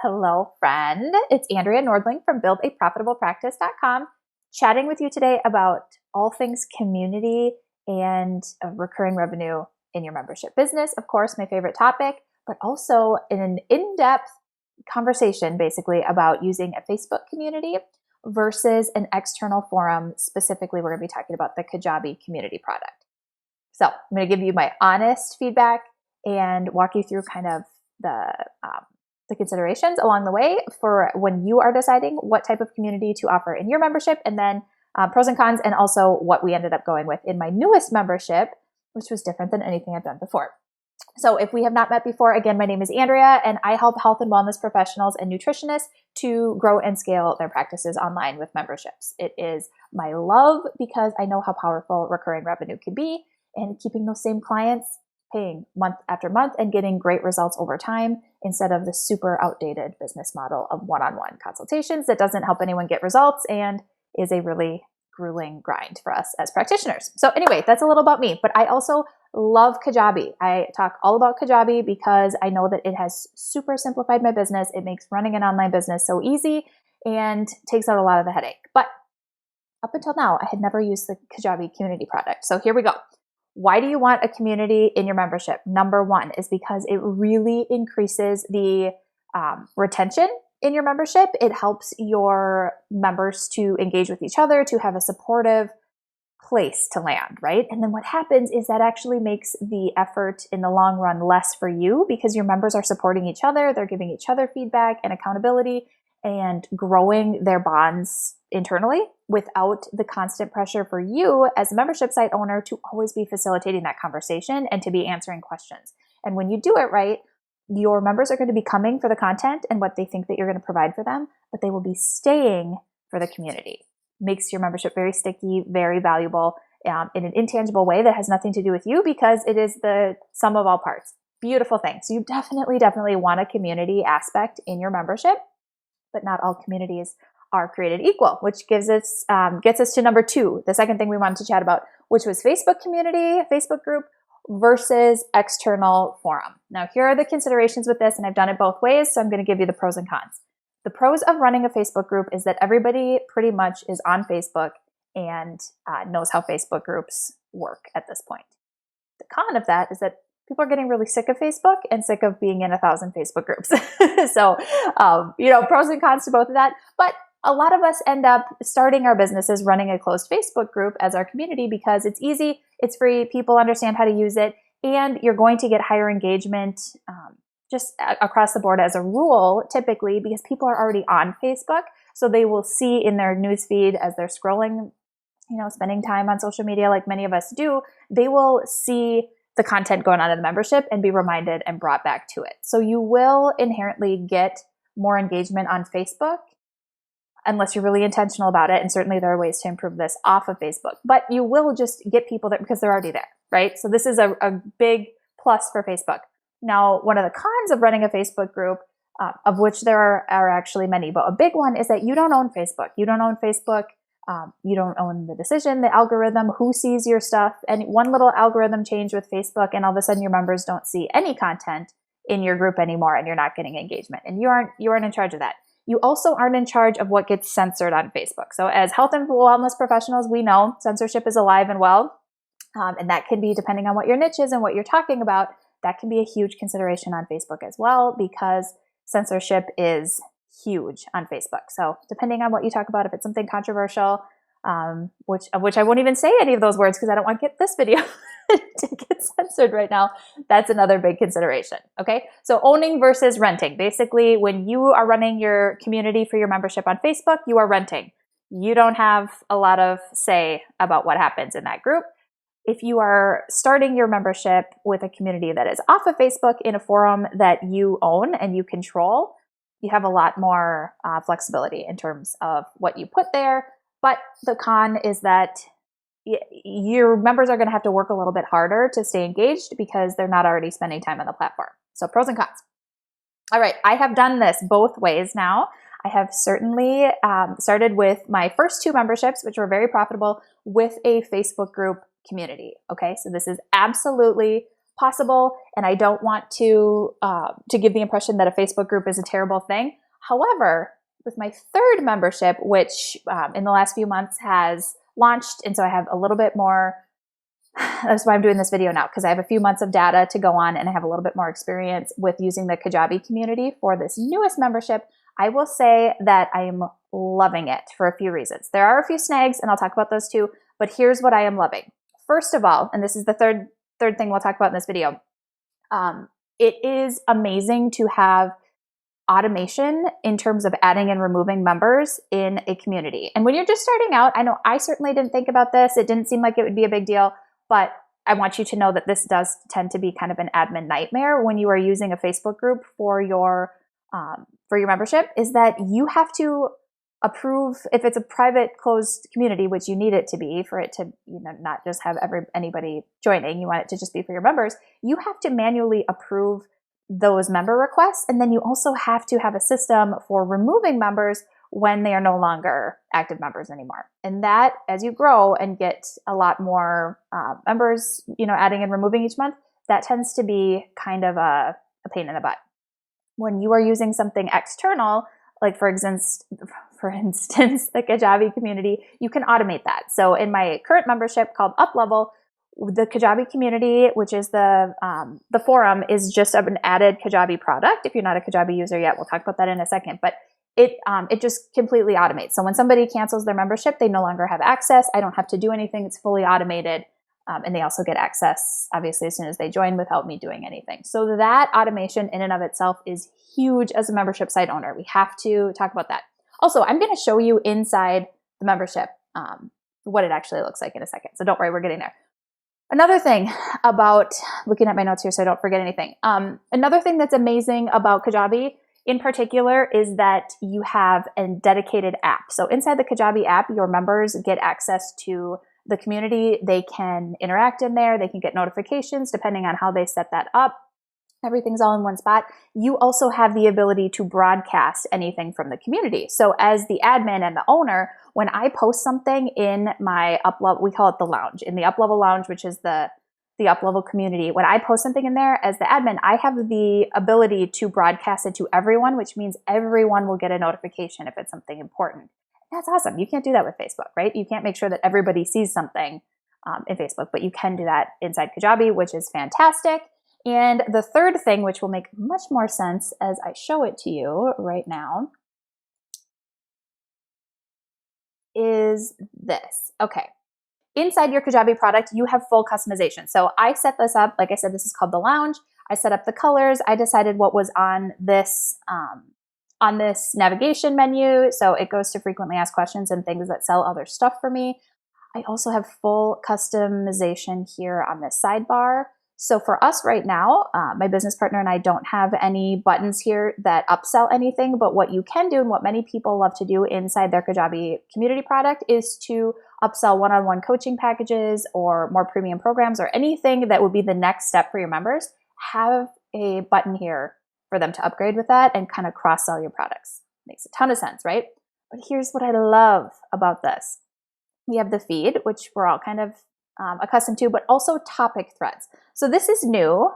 Hello, friend. It's Andrea Nordling from buildaprofitablepractice.com, chatting with you today about all things community and recurring revenue in your membership business. Of course, my favorite topic, but also an in-depth conversation basically about using a Facebook community versus an external forum. Specifically, we're going to be talking about the Kajabi community product. So I'm going to give you my honest feedback and walk you through kind of the considerations along the way for when you are deciding what type of community to offer in your membership, and then pros and cons, and also what we ended up going with in my newest membership, which was different than anything I've done before. So if we have not met before, again, my name is Andrea, and I help health and wellness professionals and nutritionists to grow and scale their practices online with memberships. It is my love because I know how powerful recurring revenue can be, and keeping those same clients paying month after month and getting great results over time instead of the super outdated business model of one-on-one consultations that doesn't help anyone get results and is a really grueling grind for us as practitioners. So anyway, that's a little about me, but I also love Kajabi. I talk all about Kajabi because I know that it has super simplified my business. It makes running an online business so easy and takes out a lot of the headache. But up until now, I had never used the Kajabi community product. So here we go. Why do you want a community in your membership? Number one is because it really increases the retention in your membership. It helps your members to engage with each other, to have a supportive place to land, right? And then what happens is that actually makes the effort in the long run less for you because your members are supporting each other. They're giving each other feedback and accountability and growing their bonds internally without the constant pressure for you as a membership site owner to always be facilitating that conversation and to be answering questions. And when you do it right, your members are going to be coming for the content and what they think that you're going to provide for them, but they will be staying for the community. Makes your membership very sticky, very valuable in an intangible way that has nothing to do with you because it is the sum of all parts. Beautiful thing. So you definitely want a community aspect in your membership, but not all communities are created equal, which gets us to number two, the second thing we wanted to chat about, which was Facebook community, Facebook group versus external forum. Now, here are the considerations with this, and I've done it both ways, so I'm going to give you the pros and cons. The pros of running a Facebook group is that everybody pretty much is on Facebook and knows how Facebook groups work at this point. The con of that is that people are getting really sick of Facebook and sick of being in 1,000 Facebook groups. So, pros and cons to both of that. But a lot of us end up starting our businesses running a closed Facebook group as our community because it's easy, it's free, people understand how to use it, and you're going to get higher engagement just across the board as a rule, typically, because people are already on Facebook. So they will see in their newsfeed as they're scrolling, spending time on social media like many of us do, they will see the content going on in the membership and be reminded and brought back to it. So you will inherently get more engagement on Facebook unless you're really intentional about it. And certainly there are ways to improve this off of Facebook, but you will just get people there because they're already there, right? So this is a big plus for Facebook. Now, one of the cons of running a Facebook group, of which there are actually many, but a big one is that you don't own Facebook. You don't own Facebook. You don't own the decision, the algorithm, who sees your stuff. And one little algorithm change with Facebook, and all of a sudden your members don't see any content in your group anymore, and you're not getting engagement. And you aren't in charge of that. You also aren't in charge of what gets censored on Facebook. So as health and wellness professionals, we know censorship is alive and well. And that can be, depending on what your niche is and what you're talking about, that can be a huge consideration on Facebook as well, because censorship is huge on Facebook. So depending on what you talk about, if it's something controversial, which I won't even say any of those words because I don't want to get this video to get censored right now. That's another big consideration. Okay. So owning versus renting. Basically, when you are running your community for your membership on Facebook, you are renting. You don't have a lot of say about what happens in that group. If you are starting your membership with a community that is off of Facebook in a forum that you own and you control, you have a lot more flexibility in terms of what you put there. But the con is that your members are going to have to work a little bit harder to stay engaged because they're not already spending time on the platform. So pros and cons. All right, I have done this both ways now. I have certainly started with my first two memberships, which were very profitable, with a Facebook group community. Okay, so this is absolutely possible. And I don't want to give the impression that a Facebook group is a terrible thing. However, with my third membership, which in the last few months has launched, and so I have a little bit more, that's why I'm doing this video now, because I have a few months of data to go on and I have a little bit more experience with using the Kajabi community for this newest membership. I will say that I am loving it for a few reasons. There are a few snags, and I'll talk about those too, but here's what I am loving. First of all, and this is the third thing we'll talk about in this video, it is amazing to have automation in terms of adding and removing members in a community. And when you're just starting out, I know I certainly didn't think about this. It didn't seem like it would be a big deal, but I want you to know that this does tend to be kind of an admin nightmare when you are using a Facebook group for your membership, is that you have to approve, if it's a private closed community, which you need it to be for it to, not just have anybody joining, you want it to just be for your members, you have to manually approve those member requests. And then you also have to have a system for removing members when they are no longer active members anymore. And that, as you grow and get a lot more members, adding and removing each month, that tends to be kind of a pain in the butt. When you are using something external, like for instance, the Kajabi community, you can automate that. So in my current membership called UpLevel, the Kajabi community, which is the forum, is just an added Kajabi product. If you're not a Kajabi user yet, we'll talk about that in a second. But it just completely automates. So when somebody cancels their membership, they no longer have access. I don't have to do anything. It's fully automated. And they also get access, obviously, as soon as they join without me doing anything. So that automation in and of itself is huge as a membership site owner. We have to talk about that. Also, I'm going to show you inside the membership what it actually looks like in a second. So don't worry, we're getting there. Another thing about, looking at my notes here so I don't forget anything. Another thing that's amazing about Kajabi in particular is that you have a dedicated app. So inside the Kajabi app, your members get access to the community. They can interact in there. They can get notifications depending on how they set that up. Everything's all in one spot. You also have the ability to broadcast anything from the community. So as the admin and the owner, when I post something in my UpLevel, we call it the lounge, in the UpLevel lounge, which is the UpLevel community, when I post something in there as the admin, I have the ability to broadcast it to everyone, which means everyone will get a notification if it's something important. That's awesome. You can't do that with Facebook, right? You can't make sure that everybody sees something in Facebook, but you can do that inside Kajabi, which is fantastic. And the third thing, which will make much more sense as I show it to you right now, is this. Okay. Inside your Kajabi product, you have full customization. So I set this up, like I said, this is called the lounge. I set up the colors. I decided what was on this navigation menu. So it goes to frequently asked questions and things that sell other stuff for me. I also have full customization here on this sidebar. So for us right now, my business partner and I don't have any buttons here that upsell anything, but what you can do and what many people love to do inside their Kajabi community product is to upsell one-on-one coaching packages or more premium programs or anything that would be the next step for your members. Have a button here for them to upgrade with that and kind of cross-sell your products. Makes a ton of sense, right? But here's what I love about this. We have the feed, which we're all kind of accustomed to, but also topic threads. So this is new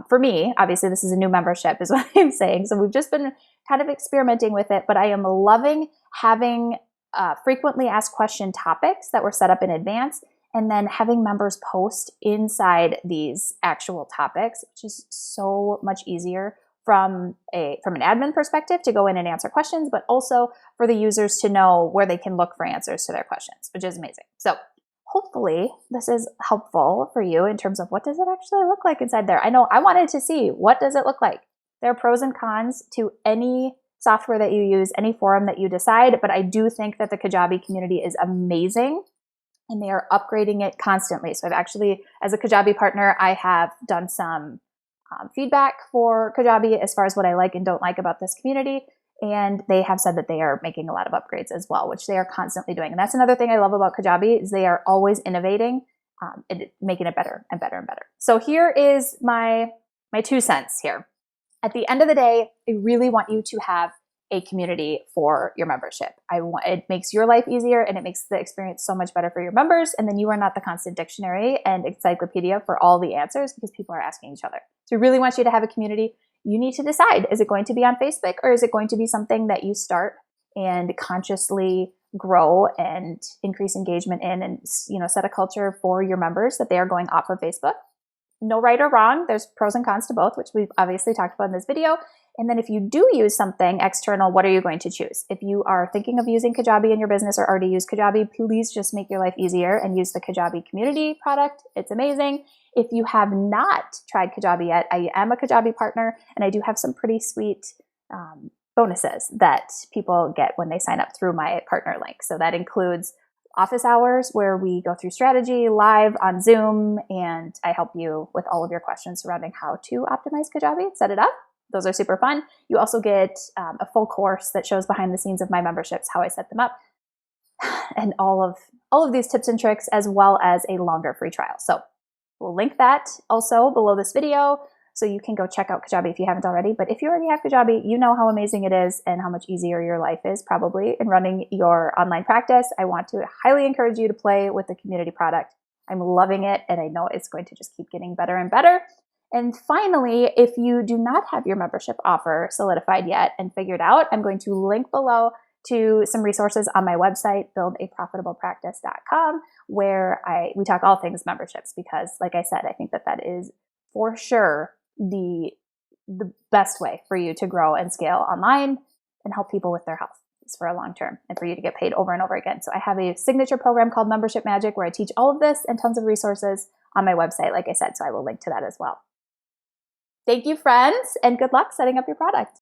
for me. Obviously, this is a new membership is what I'm saying. So we've just been kind of experimenting with it, but I am loving having frequently asked question topics that were set up in advance and then having members post inside these actual topics, which is so much easier from an admin perspective to go in and answer questions, but also for the users to know where they can look for answers to their questions, which is amazing. So hopefully this is helpful for you in terms of what does it actually look like inside there. I know I wanted to see what does it look like. There are pros and cons to any software that you use, any forum that you decide, but I do think that the Kajabi community is amazing and they are upgrading it constantly. So I've actually, as a Kajabi partner, I have done some feedback for Kajabi as far as what I like and don't like about this community. And they have said that they are making a lot of upgrades as well, which they are constantly doing. And that's another thing I love about Kajabi is they are always innovating and making it better and better and better. So here is my 2 cents here. At the end of the day, I really want you to have a community for your membership. It makes your life easier and it makes the experience so much better for your members. And then you are not the constant dictionary and encyclopedia for all the answers because people are asking each other. So we really want you to have a community. You need to decide, is it going to be on Facebook or is it going to be something that you start and consciously grow and increase engagement in and, set a culture for your members that they are going off of Facebook? No right or wrong. There's pros and cons to both, which we've obviously talked about in this video. And then if you do use something external, what are you going to choose? If you are thinking of using Kajabi in your business or already use Kajabi, please just make your life easier and use the Kajabi community product. It's amazing. If you have not tried Kajabi yet, I am a Kajabi partner and I do have some pretty sweet bonuses that people get when they sign up through my partner link. So that includes office hours where we go through strategy live on Zoom and I help you with all of your questions surrounding how to optimize Kajabi, set it up. Those are super fun. You also get a full course that shows behind the scenes of my memberships, how I set them up, and all of these tips and tricks, as well as a longer free trial. So we'll link that also below this video so you can go check out Kajabi if you haven't already. But if you already have Kajabi, you know how amazing it is and how much easier your life is probably in running your online practice. I want to highly encourage you to play with the community product. I'm loving it and I know it's going to just keep getting better and better. And finally, if you do not have your membership offer solidified yet and figured out, I'm going to link below to some resources on my website, buildaprofitablepractice.com, where we talk all things memberships because, like I said, I think that is for sure the best way for you to grow and scale online and help people with their health is for a long term and for you to get paid over and over again. So I have a signature program called Membership Magic where I teach all of this and tons of resources on my website, like I said, so I will link to that as well. Thank you, friends, and good luck setting up your product.